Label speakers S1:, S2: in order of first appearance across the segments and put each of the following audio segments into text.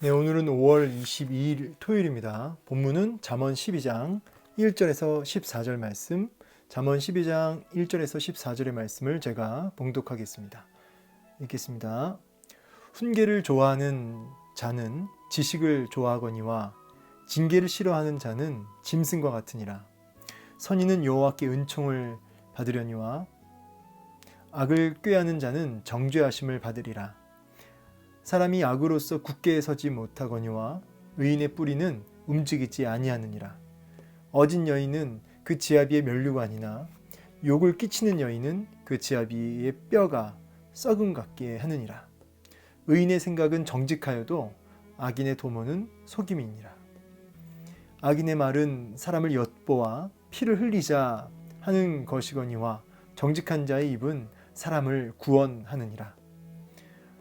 S1: 네, 오늘은 5월 22일 토요일입니다. 본문은 잠언 12장 1절에서 14절 말씀, 잠언 12장 1절에서 14절의 말씀을 제가 봉독하겠습니다. 읽겠습니다. 훈계를 좋아하는 자는 지식을 좋아하거니와 징계를 싫어하는 자는 짐승과 같으니라. 선인은 여호와께 은총을 받으려니와 악을 꾀하는 자는 정죄하심을 받으리라. 사람이 악으로서 굳게 서지 못하거니와 의인의 뿌리는 움직이지 아니하느니라. 어진 여인은 그 지아비의 면류관이나 욕을 끼치는 여인은 그 지아비의 뼈가 썩음 같게 하느니라. 의인의 생각은 정직하여도 악인의 도모는 속임이니라. 악인의 말은 사람을 엿보아 피를 흘리자 하는 것이거니와 정직한 자의 입은 사람을 구원하느니라.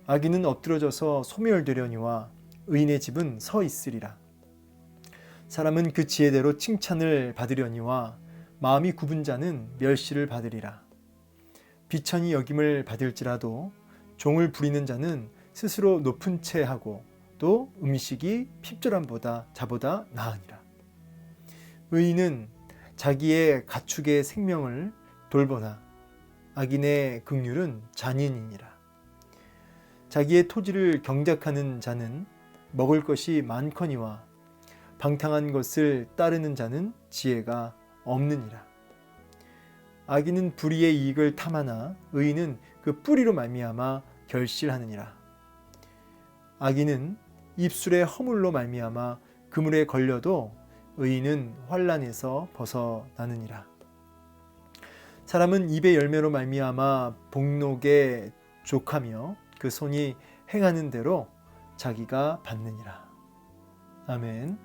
S1: 악인은 엎드러져서 소멸되려니와 의인의 집은 서 있으리라. 사람은 그 지혜대로 칭찬을 받으려니와 마음이 굽은 자는 멸시를 받으리라. 비천이 여김을 받을지라도 종을 부리는 자는 스스로 높은 채 하고 또 음식이 핍절함보다 자보다 나으니라. 의인은 자기의 가축의 생명을 돌보나 악인의 긍휼은 잔인이니라. 자기의 토지를 경작하는 자는 먹을 것이 많거니와 방탕한 것을 따르는 자는 지혜가 없느니라. 악인은 불의의 이익을 탐하나 의인은 그 뿌리로 말미암아 결실하느니라. 악인은 입술의 허물로 말미암아 그물에 걸려도 의인은 환난에서 벗어나느니라. 사람은 입의 열매로 말미암아 복록에 족하며 그 손이 행하는 대로 자기가 받느니라. 아멘.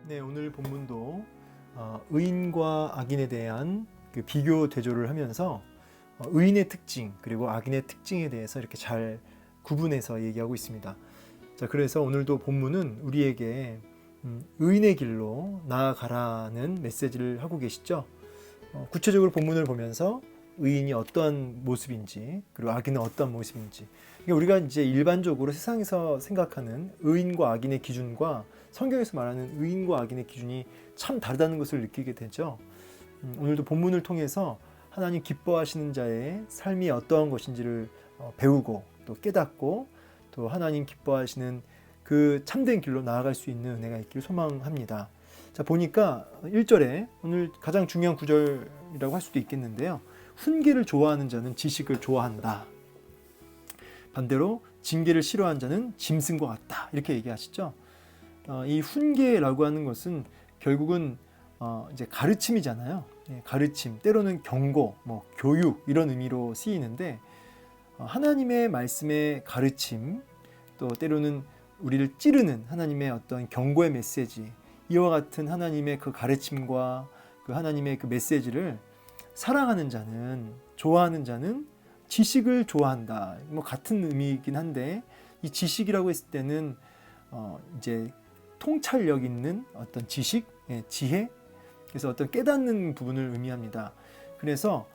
S1: 네, 오늘 본문도 의인과 악인에 대한 그 비교 대조를 하면서 의인의 특징 그리고 악인의 특징에 대해서 이렇게 잘 구분해서 얘기하고 있습니다. 자, 그래서 오늘도 본문은 우리에게 의인의 길로 나아가라는 메시지를 하고 계시죠. 구체적으로 본문을 보면서 의인이 어떤 모습인지 그리고 악인은 어떤 모습인지, 그러니까 우리가 이제 일반적으로 세상에서 생각하는 의인과 악인의 기준과 성경에서 말하는 의인과 악인의 기준이 참 다르다는 것을 느끼게 되죠. 오늘도 본문을 통해서 하나님 기뻐하시는 자의 삶이 어떠한 것인지를 배우고 또 깨닫고 또 하나님 기뻐하시는 그 참된 길로 나아갈 수 있는 은혜가 있기를 소망합니다. 자, 보니까 1절에 오늘 가장 중요한 구절이라고 할 수도 있겠는데요. 훈계를 좋아하는 자는 지식을 좋아한다. 반대로 징계를 싫어하는 자는 짐승과 같다. 이렇게 얘기하시죠. 이 훈계라고 하는 것은 결국은 이제 가르침이잖아요. 가르침, 때로는 경고, 교육 이런 의미로 쓰이는데 하나님의 말씀의 가르침, 또 때로는 우리를 찌르는 하나님의 어떤 경고의 메시지, 이와 같은 하나님의 그 가르침과 그 하나님의 그 메시지를 사랑하는 자는, 좋아하는 자는 지식을 좋아한다. 같은 의미이긴 한데 이 지식이라고 했을 때는 이제 통찰력 있는 어떤 지식, 지혜, 그래서 어떤 깨닫는 부분을 의미합니다. 그래서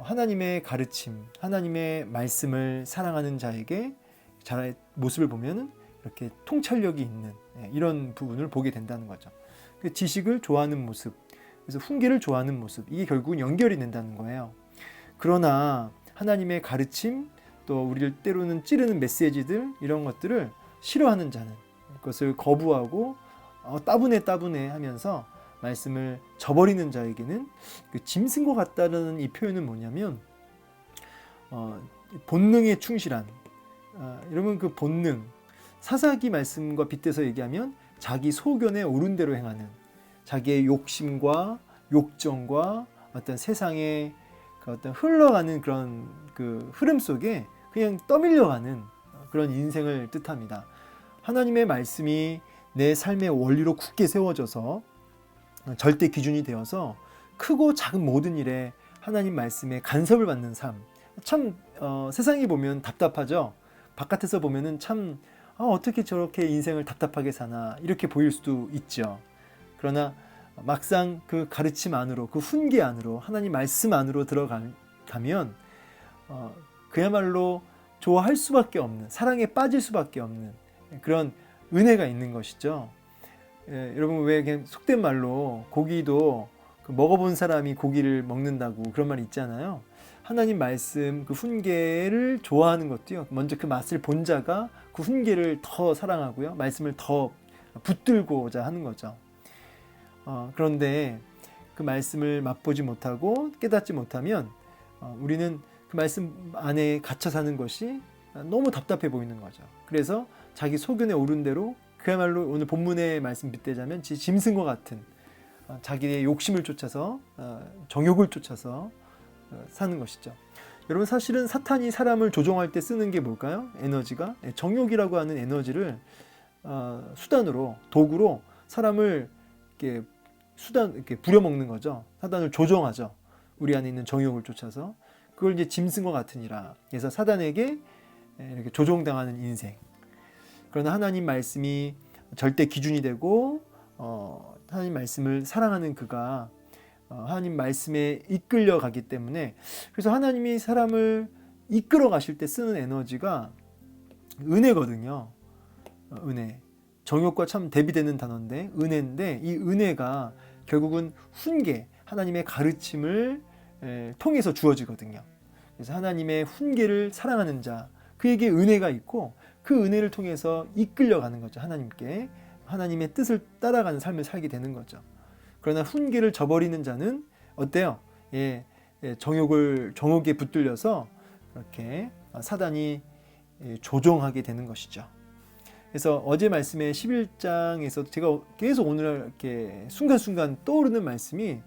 S1: 하나님의 가르침, 하나님의 말씀을 사랑하는 자에게 자의 모습을 보면 이렇게 통찰력이 있는 이런 부분을 보게 된다는 거죠. 지식을 좋아하는 모습, 그래서 훈계를 좋아하는 모습, 이게 결국은 연결이 된다는 거예요. 그러나 하나님의 가르침, 또 우리를 때로는 찌르는 메시지들, 이런 것들을 싫어하는 자는, 그것을 거부하고 따분해 하면서 말씀을 저버리는 자에게는 그 짐승과 같다는 이 표현은 뭐냐면 본능에 충실한, 여러분 그 본능, 사사기 말씀과 빗대서 얘기하면 자기 소견에 옳은 대로 행하는, 자기의 욕심과 욕정과 어떤 세상의 그 어떤 흘러가는 그런 그 흐름 속에 그냥 떠밀려가는 그런 인생을 뜻합니다. 하나님의 말씀이 내 삶의 원리로 굳게 세워져서 절대 기준이 되어서 크고 작은 모든 일에 하나님 말씀에 간섭을 받는 삶. 참 세상에 보면 답답하죠. 바깥에서 보면은 참 어떻게 저렇게 인생을 답답하게 사나 이렇게 보일 수도 있죠. 그러나 막상 그 가르침 안으로, 그 훈계 안으로, 하나님 말씀 안으로 들어가면 그야말로 좋아할 수밖에 없는, 사랑에 빠질 수밖에 없는 그런 은혜가 있는 것이죠. 여러분 왜 그냥 속된 말로 고기도 그 먹어본 사람이 고기를 먹는다고 그런 말이 있잖아요. 하나님 말씀 그 훈계를 좋아하는 것도요. 먼저 그 맛을 본 자가 그 훈계를 더 사랑하고요. 말씀을 더 붙들고자 하는 거죠. 그런데 그 말씀을 맛보지 못하고 깨닫지 못하면 우리는 그 말씀 안에 갇혀 사는 것이 너무 답답해 보이는 거죠. 그래서 자기 소견에 오른 대로 그야말로 오늘 본문의 말씀 빗대자면 짐승과 같은 자기의 욕심을 쫓아서 정욕을 쫓아서 사는 것이죠. 여러분 사실은 사탄이 사람을 조종할 때 쓰는 게 뭘까요? 에너지가 정욕이라고 하는 에너지를 수단으로 도구로 사람을 이렇게 부려먹는 거죠. 사단을 조종하죠. 우리 안에 있는 정욕을 쫓아서 그걸 이제 짐승과 같으니라. 그래서 사단에게 이렇게 조종당하는 인생. 그러나 하나님 말씀이 절대 기준이 되고 하나님 말씀을 사랑하는 그가 하나님 말씀에 이끌려 가기 때문에 그래서 하나님이 사람을 이끌어 가실 때 쓰는 에너지가 은혜거든요. 은혜. 정욕과 참 대비되는 단어인데 은혜인데 이 은혜가 결국은 훈계, 하나님의 가르침을 통해서 주어지거든요. 그래서 하나님의 훈계를 사랑하는 자, 그에게 은혜가 있고 그 은혜를 통해서 이끌려가는 거죠. 하나님께 하나님의 뜻을 따라가는 삶을 살게 되는 거죠. 그러나 훈계를 저버리는 자는 어때요? 정욕에 붙들려서 이렇게 사단이 조종하게 되는 것이죠. 그래서 어제 말씀의 11장에서 제가 계속 오늘 이렇게 순간순간 떠오르는 말씀이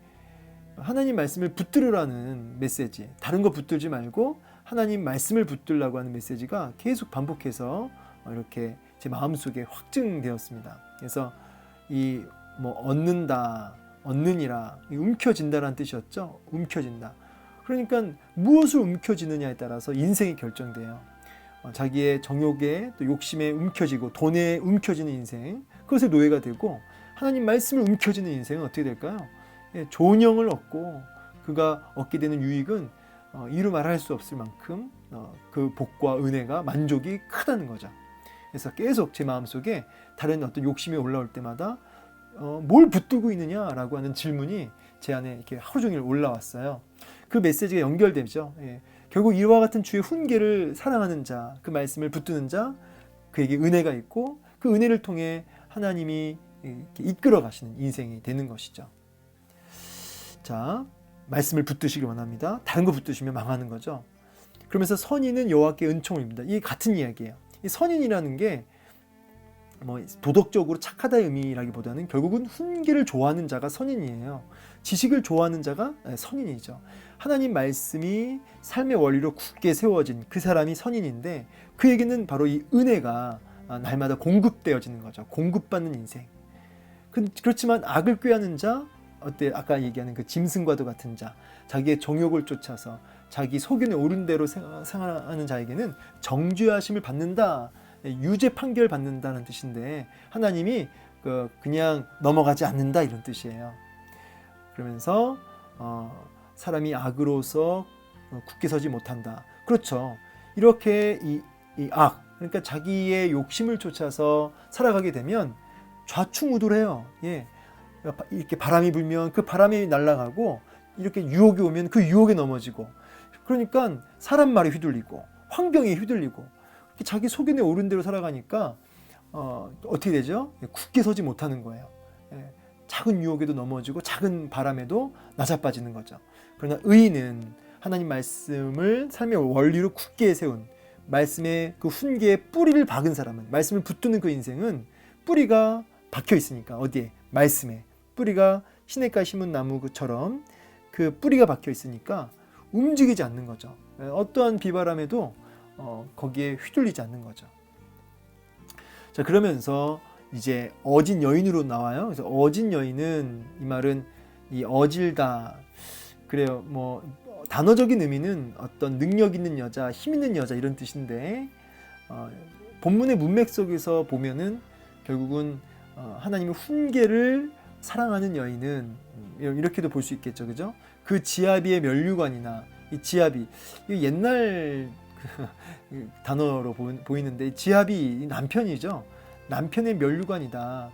S1: 하나님 말씀을 붙들으라는 메시지, 다른 거 붙들지 말고 하나님 말씀을 붙들라고 하는 메시지가 계속 반복해서 이렇게 제 마음속에 확증되었습니다. 그래서 이 얻는다, 얻느니라, 움켜진다라는 뜻이었죠. 움켜진다. 그러니까 무엇을 움켜쥐느냐에 따라서 인생이 결정돼요. 자기의 정욕에 또 욕심에 움켜쥐고 돈에 움켜쥐는 인생, 그것의 노예가 되고 하나님 말씀을 움켜쥐는 인생은 어떻게 될까요? 좋은 영을 얻고 그가 얻게 되는 유익은 이루 말할 수 없을 만큼 그 복과 은혜가 만족이 크다는 거죠. 그래서 계속 제 마음속에 다른 어떤 욕심이 올라올 때마다 뭘 붙들고 있느냐라고 하는 질문이 제 안에 이렇게 하루 종일 올라왔어요. 그 메시지가 연결되죠. 결국 이와 같은 주의 훈계를 사랑하는 자, 그 말씀을 붙드는 자, 그에게 은혜가 있고 그 은혜를 통해 하나님이 이렇게 이끌어 가시는 인생이 되는 것이죠. 자, 말씀을 붙드시길 원합니다. 다른 거 붙드시면 망하는 거죠. 그러면서 선인은 여호와께 은총을 입는다. 이게 같은 이야기예요. 이 선인이라는 게 도덕적으로 착하다의 의미라기보다는 결국은 훈계를 좋아하는 자가 선인이에요. 지식을 좋아하는 자가 선인이죠. 하나님 말씀이 삶의 원리로 굳게 세워진 그 사람이 선인인데 그에게는 바로 이 은혜가 날마다 공급되어지는 거죠. 공급받는 인생. 그렇지만 악을 꾀하는 자, 아까 얘기하는 그 짐승과도 같은 자, 자기의 정욕을 쫓아서 자기 소견에 오른 대로 생활하는 자에게는 정죄하심을 받는다, 유죄 판결 받는다는 뜻인데 하나님이 그냥 넘어가지 않는다 이런 뜻이에요. 그러면서 사람이 악으로서 굳게 서지 못한다. 그렇죠. 이렇게 이 악, 그러니까 자기의 욕심을 쫓아서 살아가게 되면 좌충우돌해요. 이렇게 바람이 불면 그 바람이 날아가고 이렇게 유혹이 오면 그 유혹에 넘어지고 그러니까 사람 말에 휘둘리고 환경에 휘둘리고 자기 소견에 오른 대로 살아가니까 어떻게 되죠? 굳게 서지 못하는 거예요. 작은 유혹에도 넘어지고 작은 바람에도 낮아빠지는 거죠. 그러나 의인은 하나님 말씀을 삶의 원리로 굳게 세운 말씀의 그 훈계에 뿌리를 박은 사람은, 말씀을 붙드는 그 인생은 뿌리가 박혀 있으니까, 어디에? 말씀에. 뿌리가 시냇가에 심은 나무처럼 그 뿌리가 박혀 있으니까 움직이지 않는 거죠. 어떠한 비바람에도 거기에 휘둘리지 않는 거죠. 자, 그러면서 이제 어진 여인으로 나와요. 그래서 어진 여인은, 이 말은 이 어질다, 그래요. 단어적인 의미는 어떤 능력 있는 여자, 힘 있는 여자 이런 뜻인데 본문의 문맥 속에서 보면은 결국은 하나님의 훈계를 사랑하는 여인은 이렇게도 볼 수 있겠죠, 그죠? 그 지아비의 면류관이나 이 지아비, 이 옛날 단어로 보이는데 지압이 남편이죠. 남편의 면류관이다.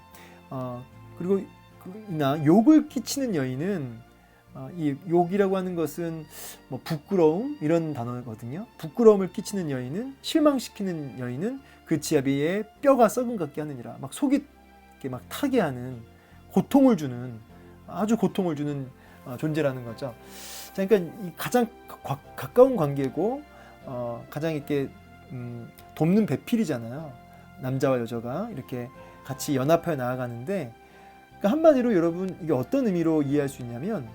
S1: 그리고 이나 욕을 끼치는 여인은 이 욕이라고 하는 것은 뭐 부끄러움 이런 단어거든요. 부끄러움을 끼치는 여인은 실망시키는 여인은 그 지아비의 뼈가 썩은 같게 하느니라. 막 속이 이렇게 막 타게 하는 고통을 주는 아주 고통을 주는 존재라는 거죠. 자, 그러니까 이 가장 가까운 관계고 가장 이렇게 돕는 배필이잖아요. 남자와 여자가 이렇게 같이 연합하여 나아가는데 그러니까 한마디로 여러분 이게 어떤 의미로 이해할 수 있냐면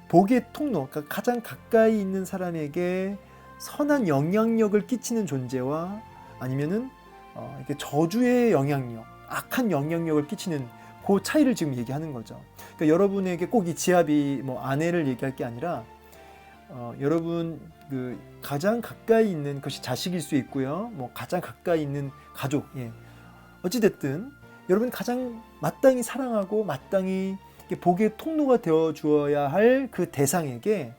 S1: 복의 통로, 그러니까 가장 가까이 있는 사람에게 선한 영향력을 끼치는 존재와 아니면은 이렇게 저주의 영향력, 악한 영향력을 끼치는 그 차이를 지금 얘기하는 거죠. 그러니까 여러분에게 꼭 이 지압이 뭐 아내를 얘기할 게 아니라 여러분 그 가장 가까이 있는 것이 자식일 수 있고요. 뭐 가장 가까이 있는 가족, 예. 어찌 됐든 여러분 가장 마땅히 사랑하고 마땅히 복의 통로가 되어 주어야 할 그 대상에게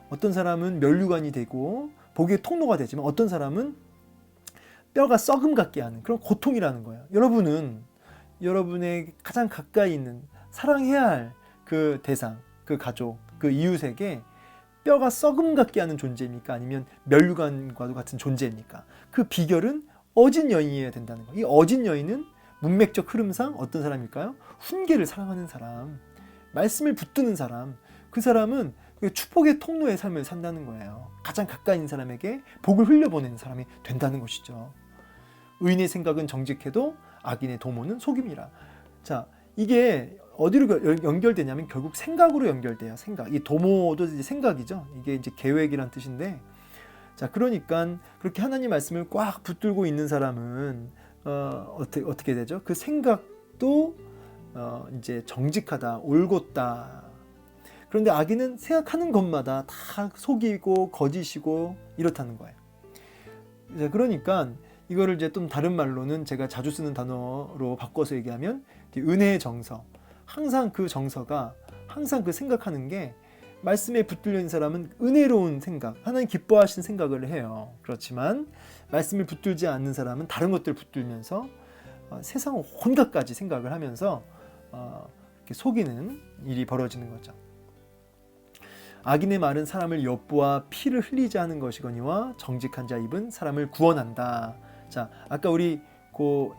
S1: 어떤 사람은 면류관이 되고 복의 통로가 되지만 어떤 사람은 뼈가 썩음 같게 하는 그런 고통이라는 거예요. 여러분은 여러분의 가장 가까이 있는 사랑해야 할 그 대상, 그 가족, 그 이웃에게 뼈가 썩음 같게 하는 존재입니까? 아니면 면류관과도 같은 존재입니까? 그 비결은 어진 여인이어야 된다는 거예요. 이 어진 여인은 문맥적 흐름상 어떤 사람일까요? 훈계를 사랑하는 사람, 말씀을 붙드는 사람, 그 사람은 축복의 통로의 삶을 산다는 거예요. 가장 가까이 있는 사람에게 복을 흘려보내는 사람이 된다는 것이죠. 의인의 생각은 정직해도 악인의 도모는 속임이라. 자, 이게 어디로 연결되냐면 결국 생각으로 연결돼요. 생각. 이 도모도 이제 생각이죠. 이게 이제 계획이란 뜻인데, 자, 그러니까 그렇게 하나님 말씀을 꽉 붙들고 있는 사람은 어떻게 되죠? 그 생각도 이제 정직하다, 올곧다. 그런데 악인은 생각하는 것마다 다 속이고 거짓이고 이렇다는 거예요. 그러니까 이거를 이제 좀 다른 말로는 제가 자주 쓰는 단어로 바꿔서 얘기하면 은혜의 정서. 항상 그 정서가 항상 그 생각하는 게 말씀에 붙들려 있는 사람은 은혜로운 생각, 하나님 기뻐하시는 생각을 해요. 그렇지만 말씀을 붙들지 않는 사람은 다른 것들을 붙들면서 세상 온갖 가지 생각을 하면서 이렇게 속이는 일이 벌어지는 거죠. 악인의 말은 사람을 엿보아 피를 흘리지 않은 것이거니와 정직한 자 입은 사람을 구원한다. 자, 아까 우리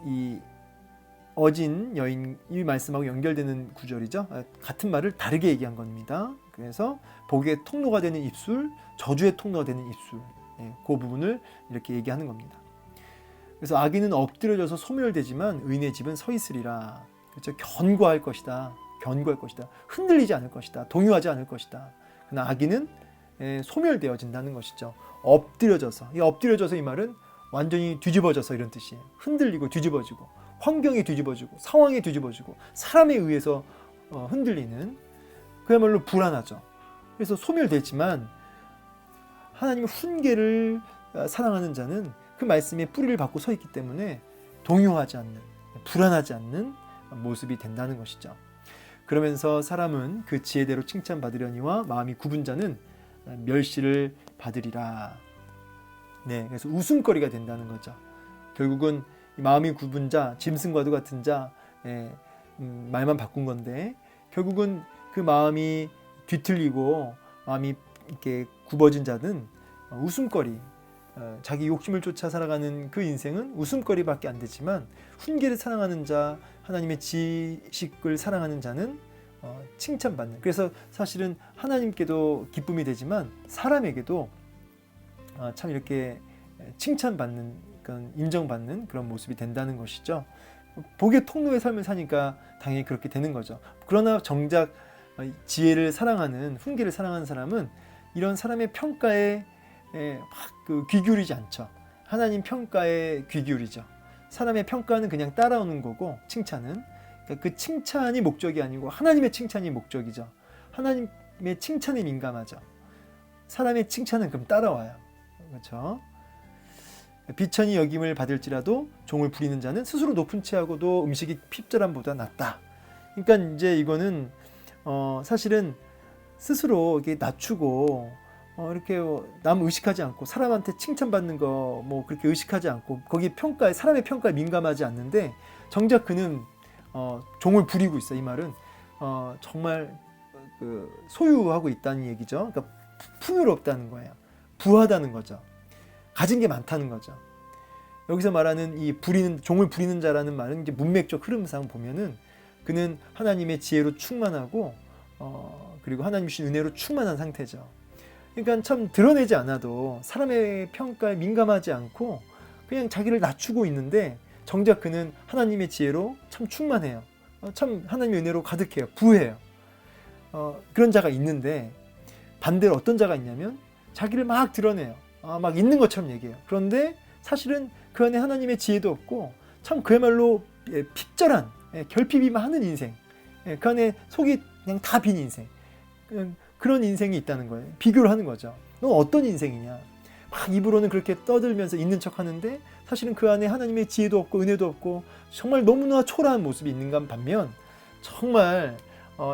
S1: 이 어진 여인이 말씀하고 연결되는 구절이죠. 같은 말을 다르게 얘기한 겁니다. 그래서 복의 통로가 되는 입술, 저주의 통로가 되는 입술, 그 부분을 이렇게 얘기하는 겁니다. 그래서 악인은 엎드려져서 소멸되지만 의인의 집은 서 있으리라. 그렇죠? 견고할 것이다. 견고할 것이다. 흔들리지 않을 것이다. 동요하지 않을 것이다. 그러나 악인은 소멸되어진다는 것이죠. 엎드려져서. 이 엎드려져서 이 말은 완전히 뒤집어져서 이런 뜻이에요. 흔들리고 뒤집어지고 환경이 뒤집어지고 상황이 뒤집어지고 사람에 의해서 흔들리는 그야말로 불안하죠. 그래서 소멸되지만 하나님의 훈계를 사랑하는 자는 그 말씀에 뿌리를 받고 서 있기 때문에 동요하지 않는, 불안하지 않는 모습이 된다는 것이죠. 그러면서 사람은 그 지혜대로 칭찬받으려니와 마음이 굽은 자는 멸시를 받으리라. 네, 그래서 웃음거리가 된다는 거죠. 결국은 마음이 굽은 자, 짐승과도 같은 자, 말만 바꾼 건데 결국은 그 마음이 뒤틀리고 마음이 이렇게 굽어진 자는 웃음거리, 자기 욕심을 쫓아 살아가는 그 인생은 웃음거리밖에 안 되지만 훈계를 사랑하는 자, 하나님의 지식을 사랑하는 자는 칭찬받는. 그래서 사실은 하나님께도 기쁨이 되지만 사람에게도 참 이렇게 칭찬받는, 인정받는 그런 모습이 된다는 것이죠. 복의 통로의 삶을 사니까 당연히 그렇게 되는 거죠. 그러나 정작 지혜를 사랑하는, 훈계를 사랑하는 사람은 이런 사람의 평가에 막 귀 기울이지 않죠. 하나님 평가에 귀 기울이죠. 사람의 평가는 그냥 따라오는 거고, 칭찬은 그러니까 그 칭찬이 목적이 아니고 하나님의 칭찬이 목적이죠. 하나님의 칭찬에 민감하죠. 사람의 칭찬은 그럼 따라와요. 그렇죠? 비천이 여김을 받을지라도 종을 부리는 자는 스스로 높은 채하고도 음식이 핍절함보다 낫다. 그러니까 이제 이거는 사실은 스스로 이렇게 낮추고 이렇게 남 의식하지 않고 사람한테 칭찬받는 거 뭐 그렇게 의식하지 않고 거기 평가에 사람의 평가에 민감하지 않는데 정작 그는 종을 부리고 있어. 이 말은 정말 그 소유하고 있다는 얘기죠. 그러니까 풍요롭다는 거예요. 부하다는 거죠. 가진 게 많다는 거죠. 여기서 말하는 이 종을 부리는 자라는 말은 이제 문맥적 흐름상 보면은 그는 하나님의 지혜로 충만하고 그리고 하나님 주신 은혜로 충만한 상태죠. 그러니까 참 드러내지 않아도 사람의 평가에 민감하지 않고 그냥 자기를 낮추고 있는데 정작 그는 하나님의 지혜로 참 충만해요. 참 하나님의 은혜로 가득해요. 부해요. 그런 자가 있는데 반대로 어떤 자가 있냐면 자기를 막 드러내요. 막 있는 것처럼 얘기해요. 그런데 사실은 그 안에 하나님의 지혜도 없고 참 그야말로 핍절한 결핍이 많은 인생, 그 안에 속이 그냥 다 빈 인생, 그런 인생이 있다는 거예요. 비교를 하는 거죠. 너 어떤 인생이냐. 막 입으로는 그렇게 떠들면서 있는 척 하는데 사실은 그 안에 하나님의 지혜도 없고 은혜도 없고 정말 너무나 초라한 모습이 있는가 반면 정말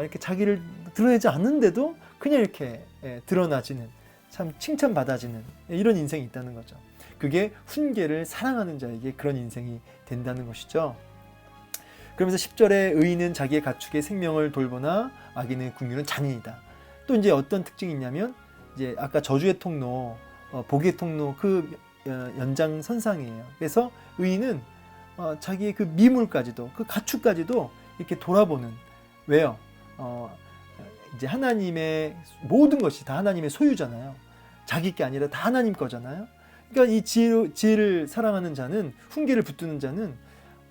S1: 이렇게 자기를 드러내지 않는데도 그냥 이렇게 드러나지는 참 칭찬받아지는 이런 인생이 있다는 거죠. 그게 훈계를 사랑하는 자에게 그런 인생이 된다는 것이죠. 그러면서 10절에 의인은 자기의 가축의 생명을 돌보나 악인의 궁유는 잔인이다. 또 이제 어떤 특징이 있냐면 이제 아까 저주의 통로, 복의 통로 그 연장선상이에요. 그래서 의인은 자기의 그 미물까지도 그 가축까지도 이렇게 돌아보는 왜요? 이제 하나님의 모든 것이 다 하나님의 소유잖아요. 자기 게 아니라 다 하나님 거잖아요. 그러니까 이 지혜를 사랑하는 자는 훈계를 붙드는 자는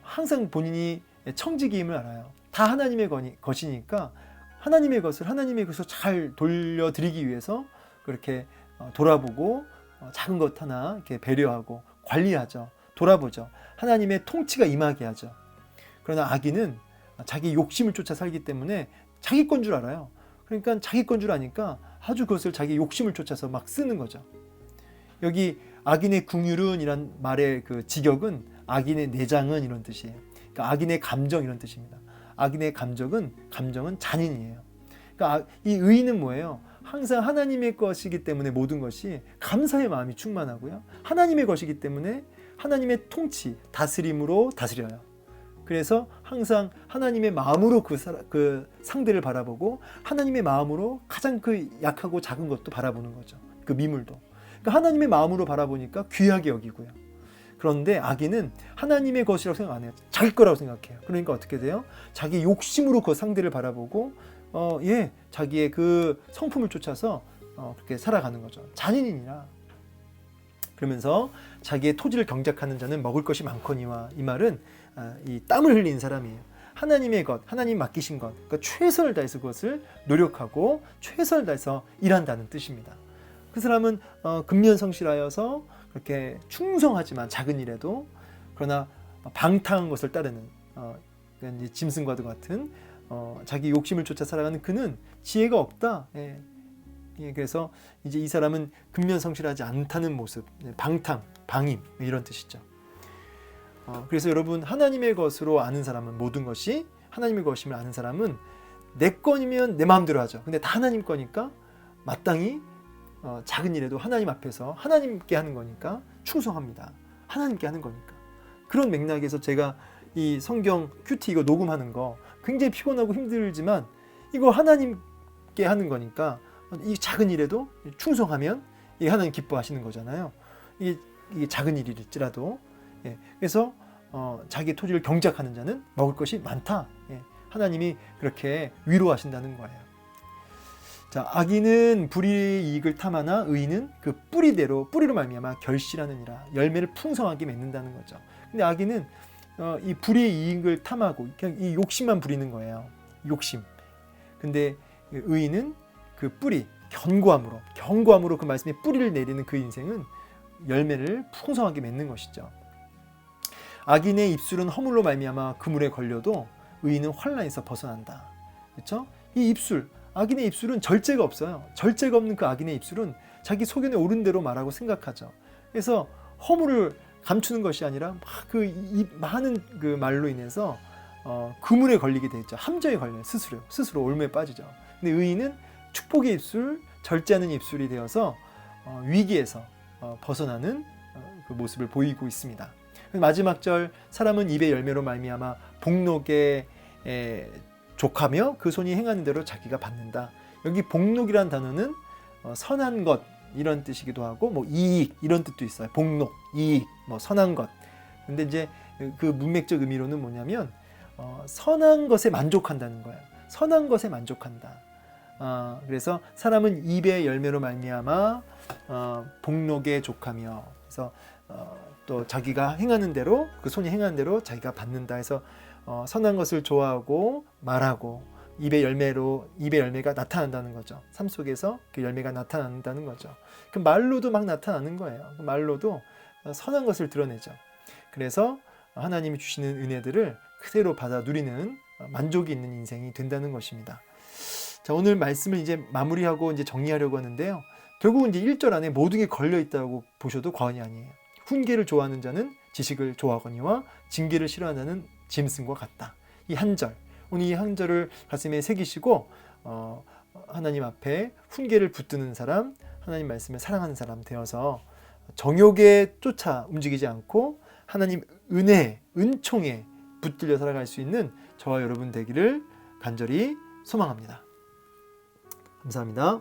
S1: 항상 본인이 청지기임을 알아요. 다 하나님의 것이니까 하나님의 것을 잘 돌려드리기 위해서 그렇게 돌아보고 작은 것 하나 이렇게 배려하고 관리하죠. 돌아보죠. 하나님의 통치가 임하게 하죠. 그러나 악인은 자기 욕심을 쫓아 살기 때문에 자기 건 줄 알아요. 그러니까 자기 건 줄 아니까 아주 그것을 자기 욕심을 쫓아서 막 쓰는 거죠. 여기 악인의 궁율은이란 말의 그 직역은 악인의 내장은 이런 뜻이에요. 그러니까 악인의 감정 이런 뜻입니다. 악인의 감정은 잔인이에요. 그러니까 이 의인은 뭐예요? 항상 하나님의 것이기 때문에 모든 것이 감사의 마음이 충만하고요. 하나님의 것이기 때문에 하나님의 통치, 다스림으로 다스려요. 그래서 항상 하나님의 마음으로 그 상대를 바라보고 하나님의 마음으로 가장 그 약하고 작은 것도 바라보는 거죠. 그 미물도. 그러니까 하나님의 마음으로 바라보니까 귀하게 여기고요. 그런데 악인은 하나님의 것이라고 생각 안 해요. 자기 거라고 생각해요. 그러니까 어떻게 돼요? 자기 욕심으로 그 상대를 바라보고 자기의 그 성품을 쫓아서 그렇게 살아가는 거죠. 잔인이니라. 그러면서 자기의 토지를 경작하는 자는 먹을 것이 많거니와 이 말은 이 땀을 흘린 사람이에요. 하나님의 것, 하나님 맡기신 것, 그러니까 최선을 다해서 그것을 노력하고 최선을 다해서 일한다는 뜻입니다. 그 사람은 근면성실하여서 그렇게 충성하지만 작은 일에도 그러나 방탕한 것을 따르는 그러니까 짐승과도 같은 자기 욕심을 쫓아 살아가는 그는 지혜가 없다. 그래서 이제 이 사람은 근면성실하지 않다는 모습, 방탕, 방임 이런 뜻이죠. 그래서 여러분 하나님의 것으로 아는 사람은 모든 것이 하나님의 것임을 아는 사람은 내 거이면 내 마음대로 하죠. 근데 다 하나님 거니까 마땅히 작은 일에도 하나님 앞에서 하나님께 하는 거니까 충성합니다. 하나님께 하는 거니까. 그런 맥락에서 제가 이 성경 큐티 이거 녹음하는 거 굉장히 피곤하고 힘들지만 이거 하나님께 하는 거니까 이 작은 일에도 충성하면 이 하나님 기뻐하시는 거잖아요. 이게 작은 일일지라도 그래서 자기 토지를 경작하는 자는 먹을 것이 많다. 하나님이 그렇게 위로하신다는 거예요. 자, 악인은 불의의 이익을 탐하나 의인은 그 뿌리로 말미암아 결실하느니라. 열매를 풍성하게 맺는다는 거죠. 근데 악인은 이 불의의 이익을 탐하고 그냥 이 욕심만 부리는 거예요. 욕심. 근데 의인은 그 뿌리, 견고함으로 그 말씀에 뿌리를 내리는 그 인생은 열매를 풍성하게 맺는 것이죠. 악인의 입술은 허물로 말미암아 그물에 걸려도 의인은 환난에서 벗어난다. 그렇죠? 이 입술, 악인의 입술은 절제가 없어요. 절제가 없는 그 악인의 입술은 자기 소견에 오른 대로 말하고 생각하죠. 그래서 허물을 감추는 것이 아니라 막 그 많은 그 말로 인해서 그물에 걸리게 되죠. 함정에 걸려요. 스스로 올무에 빠지죠. 근데 의인은 축복의 입술, 절제하는 입술이 되어서 위기에서 벗어나는 그 모습을 보이고 있습니다. 마지막 절 사람은 입의 열매로 말미암아 복록에 족하며 그 손이 행하는 대로 자기가 받는다. 여기 복록이란 단어는 선한 것 이런 뜻이기도 하고 뭐 이익 이런 뜻도 있어요. 복록, 이익, 뭐 선한 것. 근데 이제 그 문맥적 의미로는 뭐냐면 선한 것에 만족한다는 거예요. 선한 것에 만족한다. 그래서 사람은 입의 열매로 말미암아 복록에 족하며 그래서 또 자기가 행하는 대로 그 손이 행하는 대로 자기가 받는다 해서 선한 것을 좋아하고 말하고 입의 열매가 나타난다는 거죠. 삶 속에서 그 열매가 나타난다는 거죠. 그 말로도 막 나타나는 거예요. 그 말로도 선한 것을 드러내죠. 그래서 하나님이 주시는 은혜들을 그대로 받아 누리는 만족이 있는 인생이 된다는 것입니다. 자, 오늘 말씀을 이제 마무리하고 이제 정리하려고 하는데요. 결국은 이제 1절 안에 모든 게 걸려 있다고 보셔도 과언이 아니에요. 훈계를 좋아하는 자는 지식을 좋아하거니와 징계를 싫어하는 자는 짐승과 같다. 이 한 절, 오늘 이 한 절을 가슴에 새기시고 하나님 앞에 훈계를 붙드는 사람, 하나님 말씀을 사랑하는 사람 되어서 정욕에 쫓아 움직이지 않고 하나님 은혜, 은총에 붙들려 살아갈 수 있는 저와 여러분 되기를 간절히 소망합니다. 감사합니다.